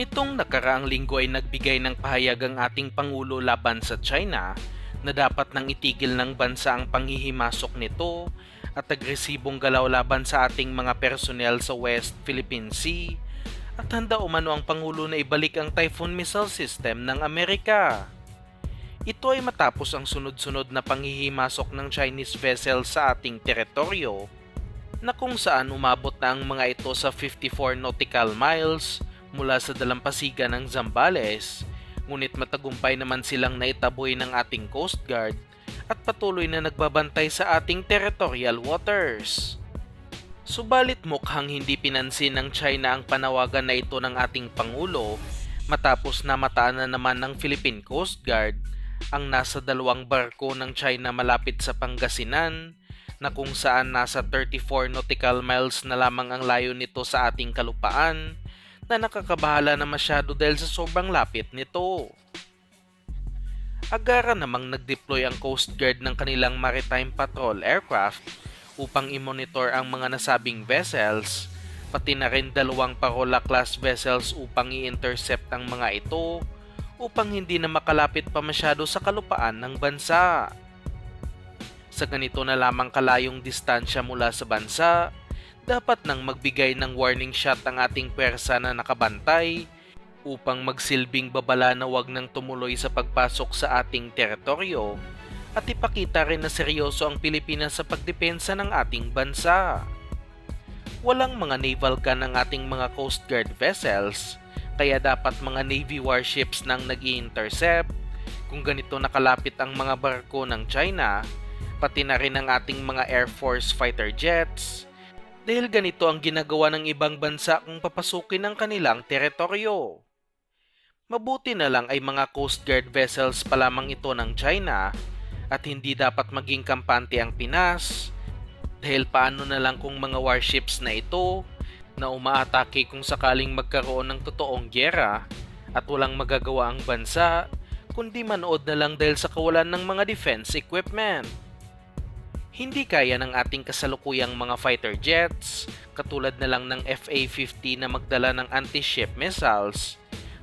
Nitong nakaraang linggo ay nagbigay ng pahayag ang ating Pangulo laban sa China na dapat nang itigil ng bansa ang panghihimasok nito at agresibong galaw laban sa ating mga personnel sa West Philippine Sea at handa umano ang Pangulo na ibalik ang Typhoon missile system ng Amerika. Ito ay matapos ang sunod-sunod na panghihimasok ng Chinese vessel sa ating teritoryo na kung saan umabot na ang mga ito sa 54 nautical miles mula sa dalampasigan ng Zambales, ngunit matagumpay naman silang naitaboy ng ating Coast Guard at patuloy na nagbabantay sa ating territorial waters. Subalit mukhang hindi pinansin ng China ang panawagan na ito ng ating Pangulo matapos na mataan na naman ng Philippine Coast Guard ang nasa dalawang barko ng China malapit sa Pangasinan na kung saan nasa 34 nautical miles na lamang ang layo nito sa ating kalupaan na nakakabahala na masyado dahil sa sobrang lapit nito. Agara namang nag-deploy ang Coast Guard ng kanilang maritime patrol aircraft upang i-monitor ang mga nasabing vessels, pati na rin dalawang Parola-class vessels upang i-intercept ang mga ito upang hindi na makalapit pa masyado sa kalupaan ng bansa. Sa ganito na lamang kalayong distansya mula sa bansa, dapat nang magbigay ng warning shot ang ating pwersa na nakabantay upang magsilbing babala na wag nang tumuloy sa pagpasok sa ating teritoryo at ipakita rin na seryoso ang Pilipinas sa pagdepensa ng ating bansa. Walang mga naval gun ang ating mga Coast Guard vessels, kaya dapat mga Navy warships nang nag-i-intercept kung ganito nakalapit ang mga barko ng China, pati na rin ang ating mga Air Force fighter jets, dahil ganito ang ginagawa ng ibang bansa kung papasukin ang kanilang teritoryo. Mabuti na lang ay mga Coast Guard vessels pa lamang ito ng China at hindi dapat maging kampante ang Pinas, dahil paano na lang kung mga warships na ito na umaatake kung sakaling magkaroon ng totoong gyera at walang magagawa ang bansa kundi manood na lang dahil sa kawalan ng mga defense equipment. Hindi kaya ng ating kasalukuyang mga fighter jets, katulad na lang ng FA-50 na magdala ng anti-ship missiles,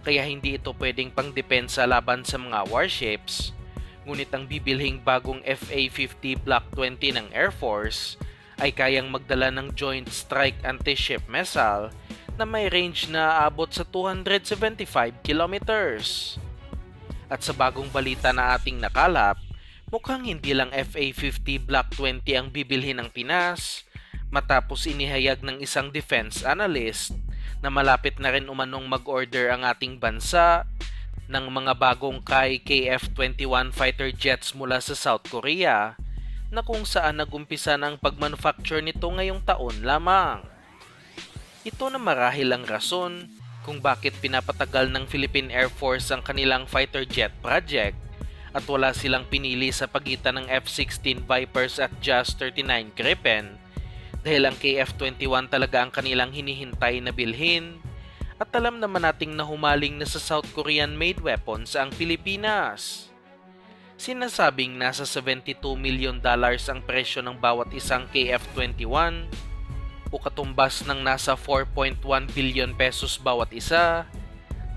kaya hindi ito pwedeng pangdepensa laban sa mga warships. Ngunit ang bibilhing bagong FA-50 Block 20 ng Air Force ay kayang magdala ng Joint Strike Anti-Ship Missile na may range na aabot sa 275 kilometers. At sa bagong balita na ating nakalap, mukhang hindi lang FA-50 Block 20 ang bibilhin ng Pinas matapos inihayag ng isang defense analyst na malapit na rin umanong mag-order ang ating bansa ng mga bagong Kai KF-21 fighter jets mula sa South Korea na kung saan nagumpisa ng pagmanufacture nito ngayong taon lamang. Ito na marahil ang rason kung bakit pinapatagal ng Philippine Air Force ang kanilang fighter jet project at wala silang pinili sa pagitan ng F-16 Vipers at JAS 39 Gripen dahil ang KF-21 talaga ang kanilang hinihintay na bilhin at alam naman nating nahumaling na sa South Korean made weapons ang Pilipinas. Sinasabing nasa $72 million ang presyo ng bawat isang KF-21 o katumbas ng nasa 4.1 billion pesos bawat isa,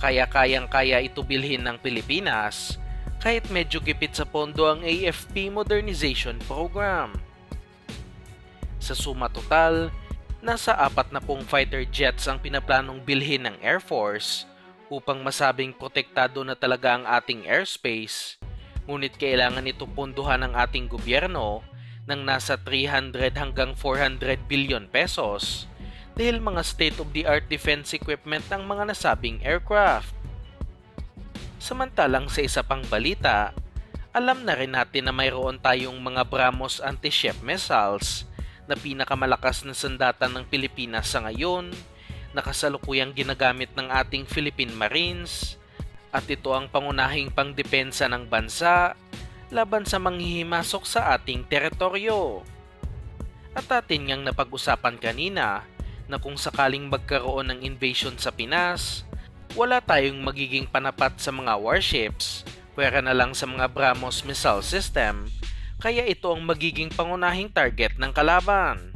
kaya kayang-kaya ito bilhin ng Pilipinas kahit medyo gipit sa pondo ang AFP Modernization Program. Sa suma total, nasa 40 fighter jets ang pinaplanong bilhin ng Air Force upang masabing protektado na talaga ang ating airspace, ngunit kailangan ito pondohan ng ating gobyerno ng nasa 300 hanggang 400 billion pesos dahil mga state-of-the-art defense equipment ang mga nasabing aircraft. Samantalang sa isa pang balita, alam na rin natin na mayroon tayong mga BrahMos anti-ship missiles na pinakamalakas na sandata ng Pilipinas sa ngayon, na kasalukuyang ginagamit ng ating Philippine Marines, at ito ang pangunahing pangdepensa ng bansa laban sa manghihimasok sa ating teritoryo. At atin ngang napag-usapan kanina na kung sakaling magkaroon ng invasion sa Pinas, wala tayong magiging panapat sa mga warships, pwera na lang sa mga BrahMos missile system, kaya ito ang magiging pangunahing target ng kalaban.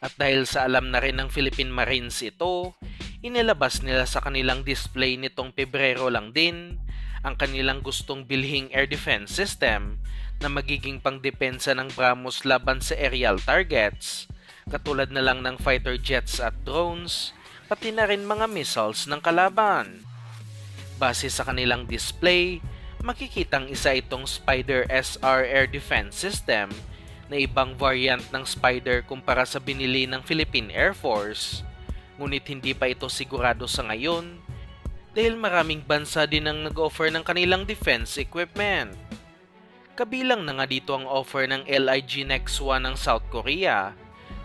At dahil sa alam na rin ng Philippine Marines ito, Inilabas nila sa kanilang display nitong Pebrero lang din ang kanilang gustong bilhing air defense system na magiging pangdepensa ng BrahMos laban sa aerial targets, katulad na lang ng fighter jets at drones, pati na rin mga missiles ng kalaban. Base sa kanilang display, makikitang isa itong Spider SR Air Defense System na ibang variant ng Spider kumpara sa binili ng Philippine Air Force. Ngunit hindi pa ito sigurado sa ngayon dahil maraming bansa din ang nag-offer ng kanilang defense equipment. Kabilang na nga dito ang offer ng LIG Next One ng South Korea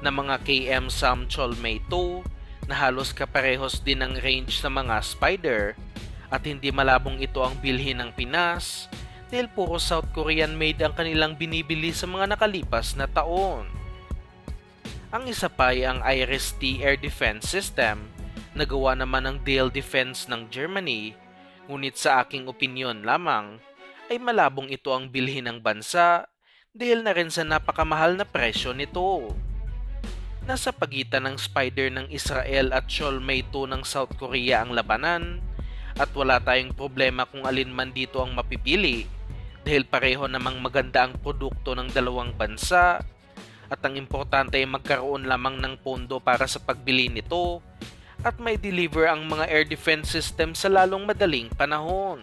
na mga KM Sam Cholmei 2 na halos kaparehos din ang range sa mga Spider, at hindi malabong ito ang bilhin ng Pinas dahil puro South Korean made ang kanilang binibili sa mga nakalipas na taon. Ang isa pa ay ang IRIS-T Air Defense System na gawa naman ng Dale Defense ng Germany, ngunit sa aking opinyon lamang ay malabong ito ang bilhin ng bansa dahil na rin sa napakamahal na presyo nito. Nasa pagitan ng Spider ng Israel at Cholmei 2 ng South Korea ang labanan, at wala tayong problema kung alin man dito ang mapipili dahil pareho namang maganda ang produkto ng dalawang bansa, at ang importante ay magkaroon lamang ng pondo para sa pagbili nito at may deliver ang mga air defense system sa lalong madaling panahon.